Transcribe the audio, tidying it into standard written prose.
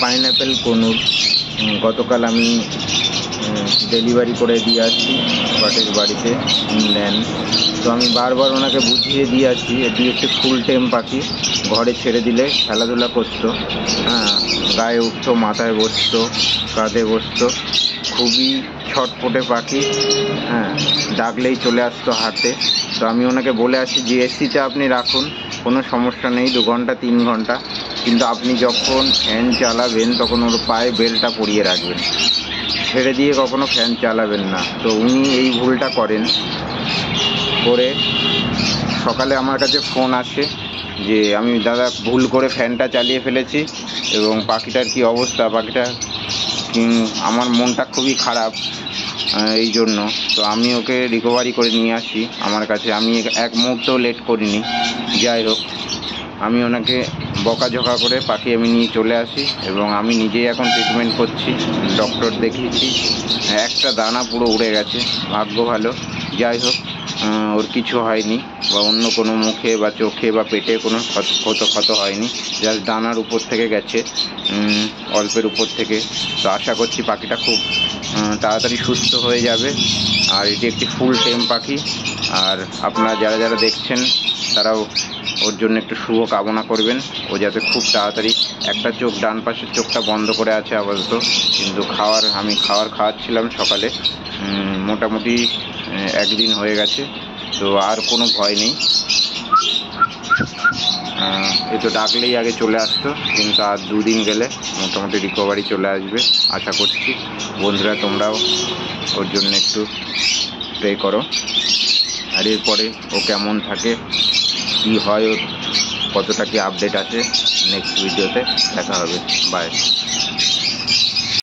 Pineapple conure গতকাল আমি delivery করে দিয়ে আসছি বাটের বাড়িতে ইংল্যান্ড। তো আমি বারবার ওনাকে বুঝিয়ে দিয়ে আসছি এটি একটি ফুল টেম পাখি, ঘরে ছেড়ে দিলে খেলাধুলা করতো, গায়ে উঠতো, মাথায় বসতো, কাঁধে বসতো, খুবই ছটপটে পাখি, ডাকলেই চলে আসতো হাতে। তো আমি ওনাকে বলে আসছি জিএসসিতে আপনি রাখুন, কোনো সমস্যা নেই, 2 ঘন্টা 3 ঘন্টা, কিন্তু আপনি যখন ফ্যান চালাবেন তখন ওর পায়ে বেল্টটা পরিয়ে রাখবেন, ছেড়ে দিয়ে কখনো ফ্যান চালাবেন না। তো উনি এই ভুলটা করেন। করে সকালে আমার কাছে ফোন আসে যে আমি দাদা ভুল করে ফ্যানটা চালিয়ে ফেলেছি এবং পাখিটার কি অবস্থা, পাখিটা আমার মনটা খুবই খারাপ এই জন্য। তো আমি ওকে রিকভারি করে নিয়ে আসি আমার কাছে, আমি এক মুহূর্তও লেট করিনি। যাই হোক, আমি ওনাকে বকাঝকা করে পাখি আমি নিয়ে চলে আসি এবং আমি নিজেই এখন ট্রিটমেন্ট করছি, ডক্টর দেখিয়েছি। একটা দানা পুরো উড়ে গেছে, ভাগ্য ভালো। যাই হোক, ওর কিছু হয়নি বা অন্য কোনো মুখে বা চোখে বা পেটে কোনো ক্ষত হয়নি, জাস্ট দানার উপর থেকে গেছে, অল্পের উপর থেকে। তো আশা করছি পাখিটা খুব তাড়াতাড়ি সুস্থ হয়ে যাবে। আর এটি একটি ফুল টেম পাখি, আর আপনারা যারা যারা দেখছেন তারাও ওর জন্য একটু শুভ কামনা করবেন, ও যাতে খুব তাড়াতাড়ি, একটা চোখ ডান পাশের চোখটা বন্ধ করে আছে আপাতত, কিন্তু আমি খাওয়াচ্ছিলাম সকালে, মোটামুটি 1 দিন হয়ে গেছে, তো আর কোনো ভয় নেই। এ তো ডাকলেই আগে চলে আসতো, কিন্তু আর 2 দিন গেলে মোটামুটি রিকভারি চলে আসবে আশা করছি। বন্ধুরা তোমরাও ওর জন্য একটু প্রে করো। আর এরপরে ও কেমন থাকে, কী হয়, ওর কতটা কি আপডেট আছে, নেক্সট ভিডিওতে দেখা হবে। বাই।